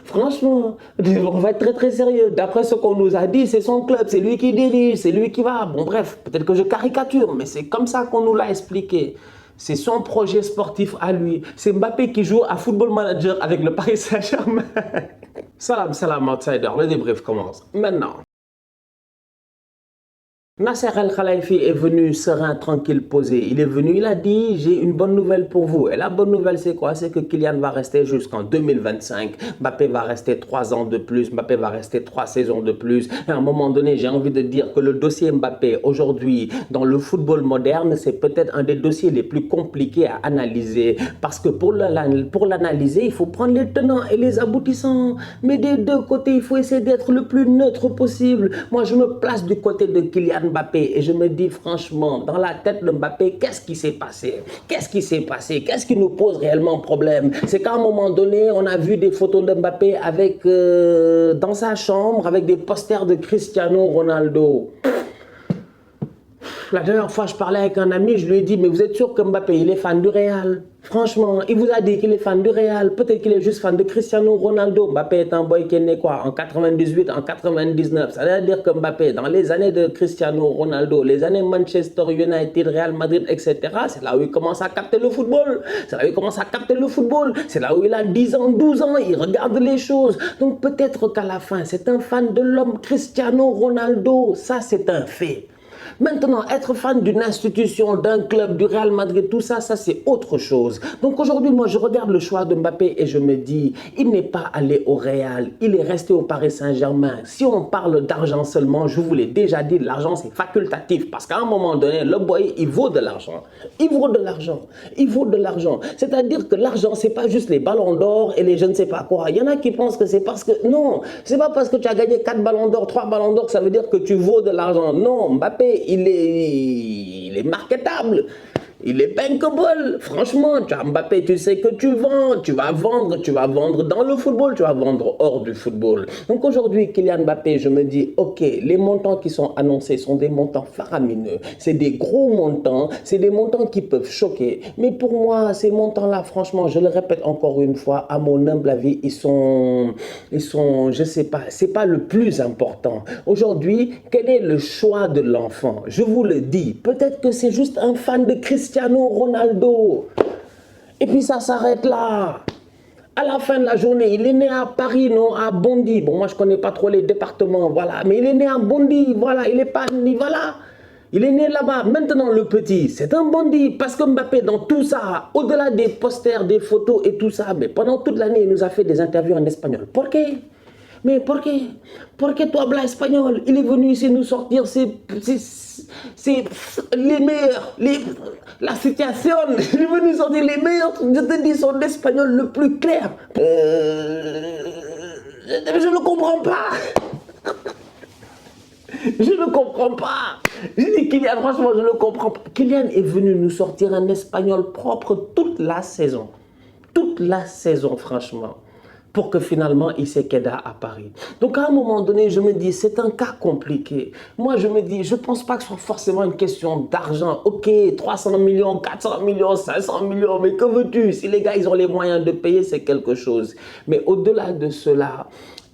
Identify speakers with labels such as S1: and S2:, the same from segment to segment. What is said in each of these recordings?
S1: franchement, on va être très très sérieux. D'après ce qu'on nous a dit, c'est son club, c'est lui qui dirige, c'est lui qui va. Bon bref, peut-être que je caricature, mais c'est comme ça qu'on nous l'a expliqué. C'est son projet sportif à lui. C'est Mbappé qui joue à Football Manager avec le Paris Saint-Germain. Salam outsider, le débrief commence maintenant. Nasser El-Khelaïfi est venu serein, tranquille, posé. Il est venu, il a dit, j'ai une bonne nouvelle pour vous. Et la bonne nouvelle, c'est quoi? C'est que Kylian va rester jusqu'en 2025. Mbappé va rester 3 ans de plus. Mbappé va rester 3 saisons de plus. Et à un moment donné, j'ai envie de dire que le dossier Mbappé, aujourd'hui, dans le football moderne, c'est peut-être un des dossiers les plus compliqués à analyser. Parce que pour l'analyser, il faut prendre les tenants et les aboutissants. Mais des deux côtés, il faut essayer d'être le plus neutre possible. Moi, je me place du côté de Kylian Mbappé et je me dis franchement, dans la tête de Mbappé, qu'est-ce qui s'est passé? Qu'est-ce qui s'est passé? Qu'est-ce qui nous pose réellement problème? C'est qu'à un moment donné, on a vu des photos de Mbappé avec, dans sa chambre avec des posters de Cristiano Ronaldo. La dernière fois, je parlais avec un ami, je lui ai dit, mais vous êtes sûr que Mbappé, il est fan du Real? Franchement, il vous a dit qu'il est fan du Real. Peut-être qu'il est juste fan de Cristiano Ronaldo. Mbappé est un boy qui est né quoi? En 98, en 99. Ça veut dire que Mbappé, dans les années de Cristiano Ronaldo, les années Manchester United, Real Madrid, etc., c'est là où il commence à capter le football. C'est là où il commence à capter le football. C'est là où il a 10 ans, 12 ans, il regarde les choses. Donc peut-être qu'à la fin, c'est un fan de l'homme Cristiano Ronaldo. Ça, c'est un fait. Maintenant, être fan d'une institution, d'un club, du Real Madrid, tout ça, ça c'est autre chose. Donc aujourd'hui, moi, je regarde le choix de Mbappé et je me dis, il n'est pas allé au Real, il est resté au Paris Saint-Germain. Si on parle d'argent seulement, je vous l'ai déjà dit, l'argent c'est facultatif parce qu'à un moment donné, le boy, il vaut de l'argent. Il vaut de l'argent. Il vaut de l'argent. C'est-à-dire que l'argent, c'est pas juste les ballons d'or et les je ne sais pas quoi. Il y en a qui pensent que c'est parce que, non, c'est pas parce que tu as gagné 4 ballons d'or, 3 ballons d'or que ça veut dire que tu vaux de l'argent. Non, Mbappé, il est marketable. Il est bankable. Franchement, tu as Mbappé, tu sais que tu vends, tu vas vendre dans le football, tu vas vendre hors du football. Donc aujourd'hui, Kylian Mbappé, je me dis, ok, les montants qui sont annoncés sont des montants faramineux. C'est des gros montants, c'est des montants qui peuvent choquer. Mais pour moi, ces montants-là, franchement, je le répète encore une fois, à mon humble avis, ils sont, je sais pas, c'est pas le plus important. Aujourd'hui, quel est le choix de l'enfant? Je vous le dis, peut-être que c'est juste un fan de Cristiano Ronaldo. Et puis ça s'arrête là. À la fin de la journée, il est né à Paris, non, à Bondy. Bon, moi, je connais pas trop les départements, voilà. Mais il est né à Bondy, voilà. Il est pas né, voilà. Il est né là-bas. Maintenant, le petit, c'est un Bondy. Parce que Mbappé, dans tout ça, au-delà des posters, des photos et tout ça, mais pendant toute l'année, il nous a fait des interviews en espagnol. Pourquoi? Mais pourquoi? Pourquoi toi, blanc espagnol, il est venu ici nous sortir c'est les meilleurs, la situation, il est venu sortir les meilleurs, je te dis son espagnol le plus clair. Je ne comprends pas. Je ne comprends pas. Je dis Kylian, franchement, je ne comprends pas. Kylian est venu nous sortir un espagnol propre toute la saison. Toute la saison, franchement. Pour que finalement, il s'est quedé à Paris. Donc, à un moment donné, je me dis, c'est un cas compliqué. Moi, je me dis, je ne pense pas que ce soit forcément une question d'argent. Ok, 300 millions, 400 millions, 500 millions, mais que veux-tu? Si les gars, ils ont les moyens de payer, c'est quelque chose. Mais au-delà de cela,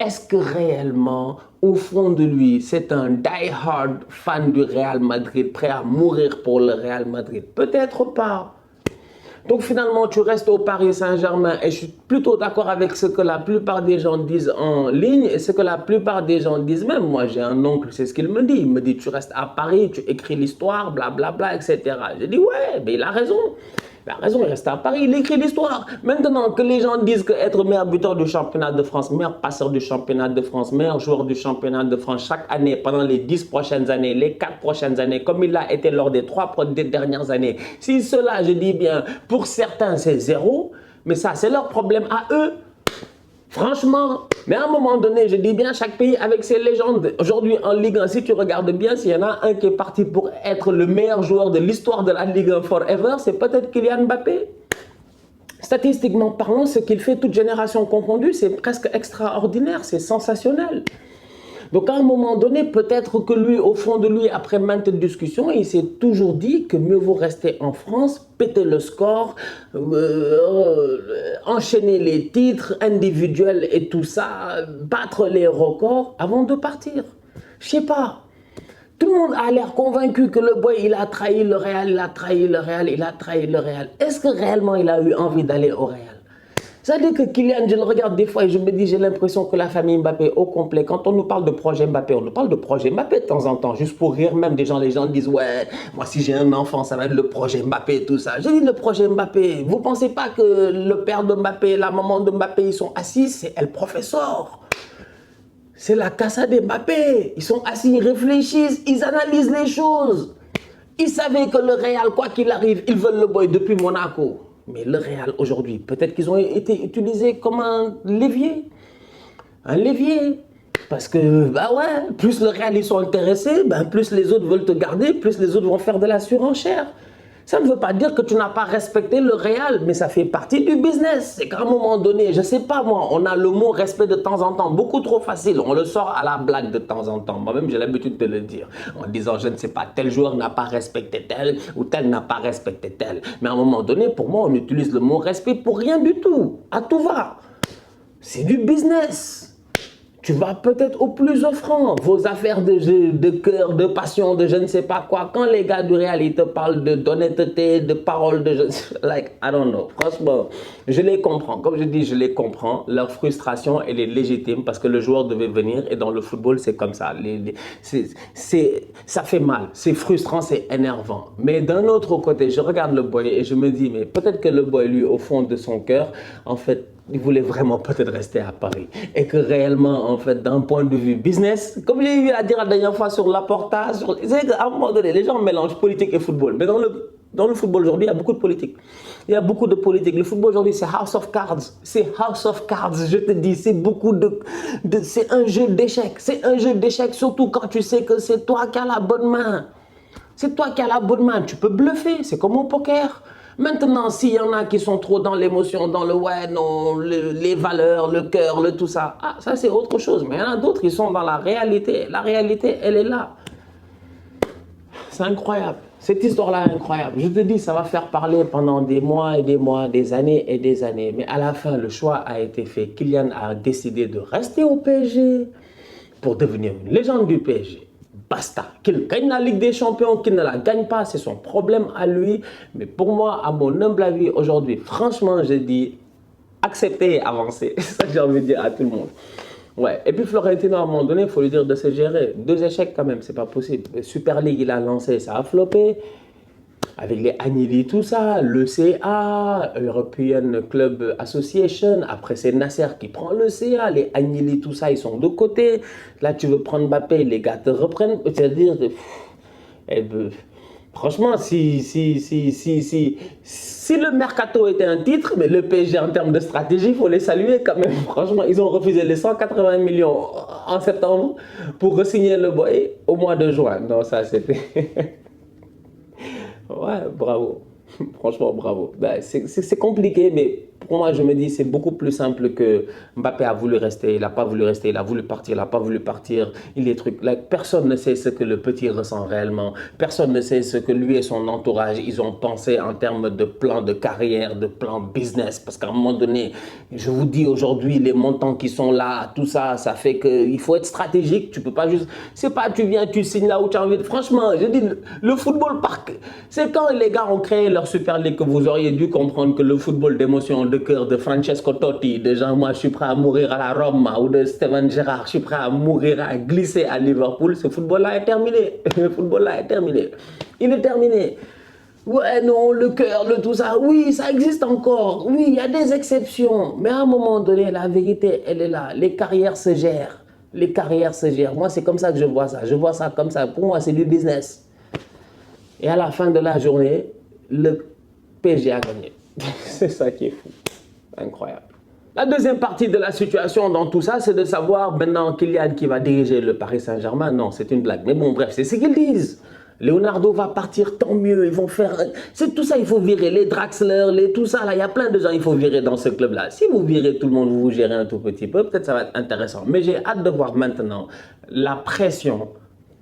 S1: est-ce que réellement, au fond de lui, c'est un die-hard fan du Real Madrid, prêt à mourir pour le Real Madrid? Peut-être pas. Donc finalement, tu restes au Paris Saint-Germain et je suis plutôt d'accord avec ce que la plupart des gens disent en ligne et ce que la plupart des gens disent même. Moi, j'ai un oncle, c'est ce qu'il me dit. Il me dit, tu restes à Paris, tu écris l'histoire, blablabla, etc. J'ai dit, ouais, mais il a raison. Il a raison, il reste à Paris, il écrit l'histoire. Maintenant que les gens disent qu'être meilleur buteur du championnat de France, meilleur passeur du championnat de France, meilleur joueur du championnat de France chaque année, pendant les 10 prochaines années, les 4 prochaines années, comme il l'a été lors des 3 dernières années, si cela, je dis bien, pour certains, c'est zéro, mais ça, c'est leur problème à eux. Franchement, mais à un moment donné, je dis bien, chaque pays avec ses légendes. Aujourd'hui, en Ligue 1, si tu regardes bien, s'il y en a un qui est parti pour être le meilleur joueur de l'histoire de la Ligue 1 forever, c'est peut-être Kylian Mbappé. Statistiquement parlant, ce qu'il fait, toute génération confondue, c'est presque extraordinaire, c'est sensationnel. Donc à un moment donné, peut-être que lui, au fond de lui, après maintes discussions, il s'est toujours dit que mieux vaut rester en France, péter le score, enchaîner les titres individuels et tout ça, battre les records avant de partir. Je sais pas. Tout le monde a l'air convaincu que le boy, il a trahi le Real, il a trahi le Real, il a trahi le Real. Est-ce que réellement il a eu envie d'aller au Real? C'est-à-dire que Kylian, je le regarde des fois et je me dis, j'ai l'impression que la famille Mbappé au complet, quand on nous parle de projet Mbappé, on nous parle de projet Mbappé de temps en temps, juste pour rire même des gens, les gens disent, ouais, moi si j'ai un enfant, ça va être le projet Mbappé et tout ça. J'ai dit le projet Mbappé, vous pensez pas que le père de Mbappé, la maman de Mbappé, ils sont assis, c'est El Professeur. C'est la casa de Mbappé. Ils sont assis, ils réfléchissent, ils analysent les choses. Ils savaient que le Real, quoi qu'il arrive, ils veulent le boy depuis Monaco. Mais le Real aujourd'hui, peut-être qu'ils ont été utilisés comme un levier. Un levier. Parce que, bah ouais, plus le Real ils sont intéressés, bah plus les autres veulent te garder, plus les autres vont faire de la surenchère. Ça ne veut pas dire que tu n'as pas respecté le Real, mais ça fait partie du business. C'est qu'à un moment donné, je ne sais pas moi, on a le mot respect de temps en temps, beaucoup trop facile. On le sort à la blague de temps en temps. Moi-même, j'ai l'habitude de le dire. En disant, je ne sais pas, tel joueur n'a pas respecté tel, ou tel n'a pas respecté tel. Mais à un moment donné, pour moi, on utilise le mot respect pour rien du tout. À tout va. C'est du business. Tu vas peut-être au plus offrant, vos affaires de cœur, de passion, de je ne sais pas quoi. Quand les gars du Real, ils te parlent d'honnêteté, de parole, like, I don't know. Franchement, je les comprends. Comme je dis, je les comprends. Leur frustration, elle est légitime parce que le joueur devait venir et dans le football, c'est comme ça. Ça fait mal, c'est frustrant, c'est énervant. Mais d'un autre côté, je regarde le boy et je me dis, mais peut-être que le boy, lui, au fond de son cœur, en fait, il voulait vraiment peut-être rester à Paris. Et que réellement, en fait, d'un point de vue business, comme j'ai eu à dire la dernière fois sur Laporta, c'est qu'à un moment donné, les gens mélangent politique et football. Mais dans le football aujourd'hui, il y a beaucoup de politique. Il y a beaucoup de politique. Le football aujourd'hui, c'est House of Cards. C'est House of Cards, je te dis. C'est beaucoup c'est un jeu d'échecs. C'est un jeu d'échecs, surtout quand tu sais que c'est toi qui as la bonne main. C'est toi qui as la bonne main. Tu peux bluffer. C'est comme au poker. Maintenant, s'il y en a qui sont trop dans l'émotion, dans le ouais, non, les valeurs, le cœur, le tout ça, ah, ça c'est autre chose. Mais il y en a d'autres qui sont dans la réalité. La réalité, elle est là. C'est incroyable. Cette histoire-là est incroyable. Je te dis, ça va faire parler pendant des mois et des mois, des années et des années. Mais à la fin, le choix a été fait. Kylian a décidé de rester au PSG pour devenir une légende du PSG. Basta. Qu'il gagne la Ligue des Champions, qu'il ne la gagne pas, c'est son problème à lui. Mais pour moi, à mon humble avis, aujourd'hui, franchement, je dis accepter et avancer. C'est ça que j'ai envie de dire à tout le monde. Ouais. Et puis Florentino, à un moment donné, il faut lui dire de se gérer. 2 échecs quand même, c'est pas possible. Super League, il a lancé, ça a floppé. Avec les Agnelli, tout ça, l'ECA, European Club Association, après c'est Nasser qui prend l'ECA, les Agnelli, tout ça, ils sont de côté. Là, tu veux prendre Mbappé, les gars te reprennent. C'est-à-dire, franchement, si le Mercato était un titre, mais le PSG en termes de stratégie, il faut les saluer quand même. Franchement, ils ont refusé les 180 millions en septembre pour re-signer le boy au mois de juin. Non, ça c'était... Ouais, bravo. Franchement, bravo. Ben, c'est compliqué, mais pour moi, je me dis c'est beaucoup plus simple que Mbappé a voulu rester, il n'a pas voulu rester, il a voulu partir, il n'a pas voulu partir. Il est truc. Là, personne ne sait ce que le petit ressent réellement. Personne ne sait ce que lui et son entourage, ils ont pensé en termes de plan de carrière, de plan business. Parce qu'à un moment donné, je vous dis aujourd'hui, les montants qui sont là, tout ça, ça fait qu'il faut être stratégique. Tu peux pas juste... C'est pas tu viens, tu signes là où tu as envie. Franchement, je dis, le football parc, c'est quand les gars ont créé leur Super League que vous auriez dû comprendre que le football d'émotion, de cœur, de Francesco Totti, de genre moi je suis prêt à mourir à la Roma, ou de Steven Gerrard, je suis prêt à mourir, à glisser à Liverpool, ce football-là est terminé. Le football-là est terminé. Il est terminé. Ouais, non, le cœur, le tout ça, oui, ça existe encore. Oui, il y a des exceptions. Mais à un moment donné, la vérité, elle est là. Les carrières se gèrent. Les carrières se gèrent. Moi, c'est comme ça que je vois ça. Je vois ça comme ça. Pour moi, c'est du business. Et à la fin de la journée, le PSG a gagné. C'est ça qui est fou. Incroyable. La deuxième partie de la situation dans tout ça, c'est de savoir maintenant Kylian qui va diriger le Paris Saint-Germain. Non, c'est une blague. Mais bon, bref, c'est ce qu'ils disent. Leonardo va partir, tant mieux, ils vont faire... C'est tout ça, il faut virer les Draxler, tout ça, là, il y a plein de gens, il faut virer dans ce club-là. Si vous virez tout le monde, vous vous gérez un tout petit peu, peut-être ça va être intéressant. Mais j'ai hâte de voir maintenant la pression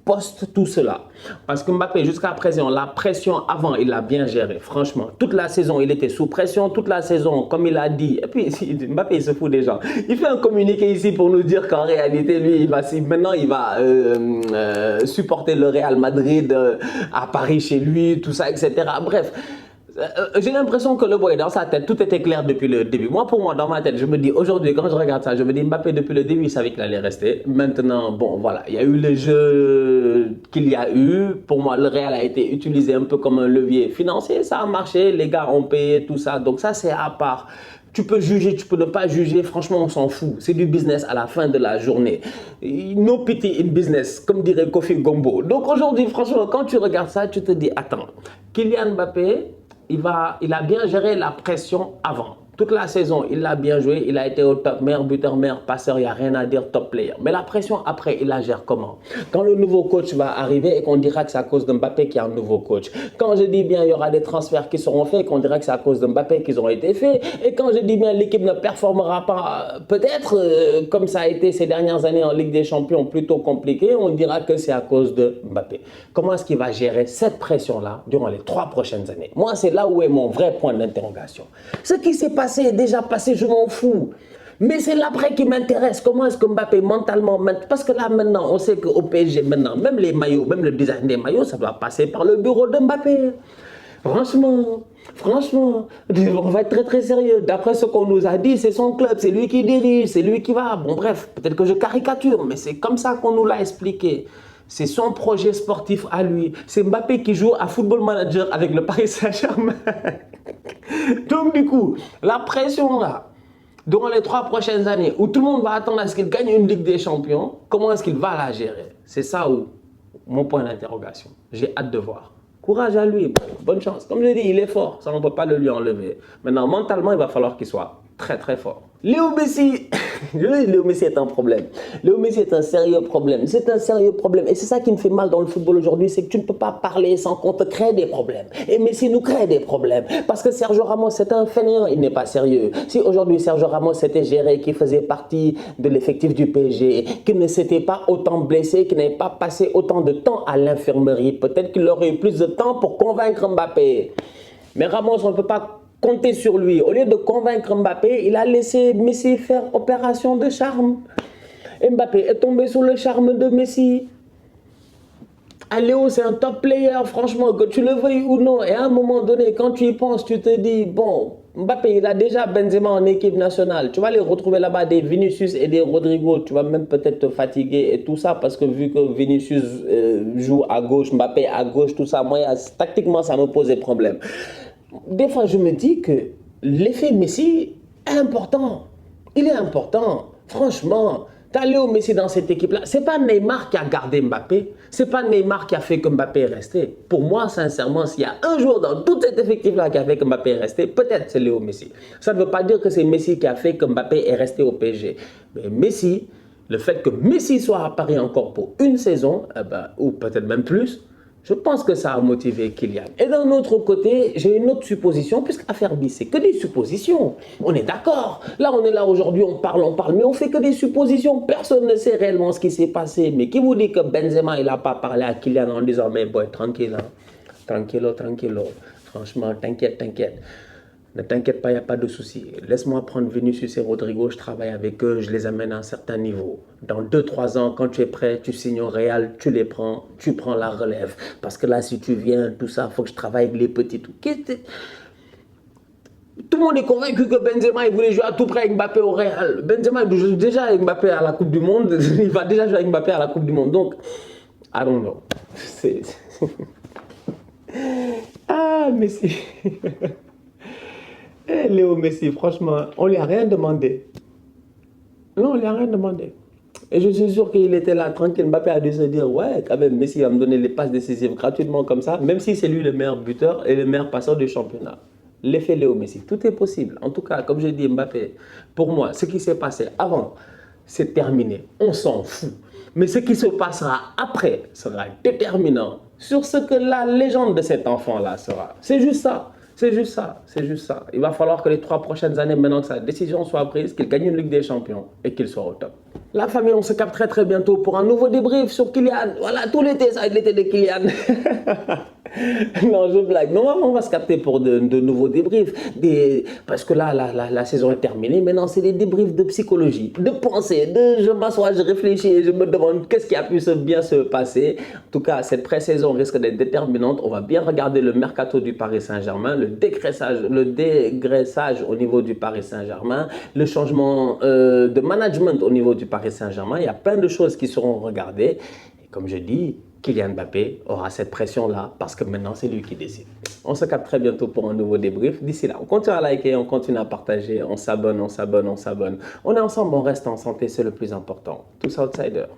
S1: post tout cela. Parce que Mbappé, jusqu'à présent, la pression avant, il l'a bien géré. Franchement, toute la saison, il était sous pression. Toute la saison, comme il a dit. Et puis, Mbappé, il se fout des gens. Il fait un communiqué ici pour nous dire qu'en réalité, lui, maintenant, il va supporter le Real Madrid à Paris chez lui, tout ça, etc. Bref. J'ai l'impression que le boy, dans sa tête, tout était clair depuis le début. Moi, pour moi, dans ma tête, je me dis, aujourd'hui, quand je regarde ça, je me dis, Mbappé, depuis le début, il savait qu'il allait rester. Maintenant, bon, voilà, il y a eu le jeu qu'il y a eu. Pour moi, le Real a été utilisé un peu comme un levier financier. Ça a marché, les gars ont payé, tout ça. Donc ça, c'est à part. Tu peux juger, tu peux ne pas juger, franchement on s'en fout. C'est du business à la fin de la journée. No pity in business, comme dirait Kofi Gombo. Donc aujourd'hui, franchement, quand tu regardes ça, tu te dis, attends, Kylian Mbappé, il a bien géré la pression avant. Toute la saison, il l'a bien joué, il a été au top, meilleur buteur, meilleur passeur, il n'y a rien à dire, top player. Mais la pression après, il la gère comment? Quand le nouveau coach va arriver et qu'on dira que c'est à cause de Mbappé qu'il y a un nouveau coach. Quand je dis bien il y aura des transferts qui seront faits et qu'on dira que c'est à cause de Mbappé qu'ils ont été faits. Et quand je dis bien l'équipe ne performera pas, peut-être comme ça a été ces dernières années en Ligue des Champions plutôt compliqué, on dira que c'est à cause de Mbappé. Comment est-ce qu'il va gérer cette pression-là durant les 3 prochaines années? Moi, c'est là où est mon vrai point d'interrogation. Ce qui s'est passé est déjà passé, je m'en fous. Mais c'est l'après qui m'intéresse. Comment est-ce que Mbappé mentalement... Parce que là, maintenant, on sait qu'au PSG, maintenant, même les maillots, même le design des maillots, ça doit passer par le bureau de Mbappé. Franchement, on va être très très sérieux. D'après ce qu'on nous a dit, c'est son club, c'est lui qui dirige, c'est lui qui va... Bon bref, peut-être que je caricature, mais c'est comme ça qu'on nous l'a expliqué. C'est son projet sportif à lui. C'est Mbappé qui joue à Football Manager avec le Paris Saint-Germain. Donc du coup, la pression là, durant les 3 prochaines années, où tout le monde va attendre à ce qu'il gagne une Ligue des Champions, comment est-ce qu'il va la gérer? C'est ça où mon point d'interrogation. J'ai hâte de voir. Courage à lui, bonne chance. Comme je dis, il est fort, ça on ne peut pas le lui enlever. Maintenant, mentalement, il va falloir qu'il soit très très fort. Léo Messi, Léo Messi est un problème. Léo Messi est un sérieux problème. C'est un sérieux problème. Et c'est ça qui me fait mal dans le football aujourd'hui, c'est que tu ne peux pas parler sans qu'on te crée des problèmes. Et Messi nous crée des problèmes. Parce que Sergio Ramos, c'est un fainéant, il n'est pas sérieux. Si aujourd'hui Sergio Ramos s'était géré, qui faisait partie de l'effectif du PSG, qui ne s'était pas autant blessé, qui n'avait pas passé autant de temps à l'infirmerie, peut-être qu'il aurait eu plus de temps pour convaincre Mbappé. Mais Ramos, on ne peut pas compter sur lui. Au lieu de convaincre Mbappé, il a laissé Messi faire opération de charme. Mbappé est tombé sous le charme de Messi. Léo, c'est un top player, franchement, que tu le veuilles ou non. Et à un moment donné, quand tu y penses, tu te dis, bon, Mbappé, il a déjà Benzema en équipe nationale. Tu vas les retrouver là-bas, des Vinicius et des Rodrigo. Tu vas même peut-être te fatiguer et tout ça, parce que vu que Vinicius joue à gauche, Mbappé à gauche, tout ça, moi, tactiquement, ça me posait problème. Des fois, je me dis que l'effet Messi est important. Il est important. Franchement, tu as Léo Messi dans cette équipe-là. Ce n'est pas Neymar qui a gardé Mbappé. Ce n'est pas Neymar qui a fait que Mbappé est resté. Pour moi, sincèrement, s'il y a un joueur dans tout cet effectif-là qui a fait que Mbappé est resté, peut-être c'est Léo Messi. Ça ne veut pas dire que c'est Messi qui a fait que Mbappé est resté au PSG. Mais Messi, le fait que Messi soit à Paris encore pour une saison, ou peut-être même plus, je pense que ça a motivé Kylian. Et d'un autre côté, j'ai une autre supposition, puisque affaire bis, c'est que des suppositions. On est d'accord. Là, on est là aujourd'hui, on parle, mais on fait que des suppositions. Personne ne sait réellement ce qui s'est passé. Mais qui vous dit que Benzema, il n'a pas parlé à Kylian en disant, mais boy, tranquille, hein. Tranquillo. Franchement, t'inquiète. Ne t'inquiète pas, il n'y a pas de souci. Laisse-moi prendre Vinicius et Rodrigo, je travaille avec eux, je les amène à un certain niveau. Dans 2-3 ans, quand tu es prêt, tu signes au Real, tu les prends, tu prends la relève. Parce que là, si tu viens, tout ça, il faut que je travaille avec les petits. Tout le monde est convaincu que Benzema, il voulait jouer à tout près avec Mbappé au Real. Benzema, il joue déjà avec Mbappé à la Coupe du Monde. Il va déjà jouer avec Mbappé à la Coupe du Monde. Donc, I don't know. Ah, Messi. Léo Messi, franchement, on lui a rien demandé. Non, on lui a rien demandé. Et je suis sûr qu'il était là, tranquille. Mbappé a dû se dire, ouais, quand même, Messi va me donner les passes décisives gratuitement comme ça, même si c'est lui le meilleur buteur et le meilleur passeur du championnat. L'effet Léo Messi, tout est possible. En tout cas, comme je dis, Mbappé, pour moi, ce qui s'est passé avant, c'est terminé. On s'en fout. Mais ce qui se passera après sera déterminant sur ce que la légende de cet enfant-là sera. C'est juste ça. C'est juste ça, c'est juste ça. Il va falloir que les 3 prochaines années, maintenant que sa décision soit prise, qu'il gagne une Ligue des Champions et qu'il soit au top. La famille, on se capte très très bientôt pour un nouveau débrief sur Kylian. Voilà, tout l'été, ça va être l'été de Kylian. Non, je blague. Normalement, on va se capter pour de nouveaux débriefs. Parce que là, la saison est terminée. Maintenant, c'est des débriefs de psychologie, de pensée, je m'assois, je réfléchis et je me demande qu'est-ce qui a pu bien se passer. En tout cas, cette pré-saison risque d'être déterminante. On va bien regarder le mercato du Paris Saint-Germain, le dégraissage au niveau du Paris Saint-Germain, le changement de management au niveau du Paris Saint-Germain. Il y a plein de choses qui seront regardées. Et comme je dis, Kylian Mbappé aura cette pression-là parce que maintenant, c'est lui qui décide. On se capte très bientôt pour un nouveau débrief. D'ici là, on continue à liker, on continue à partager, on s'abonne. On est ensemble, on reste en santé, c'est le plus important. Tous outsiders.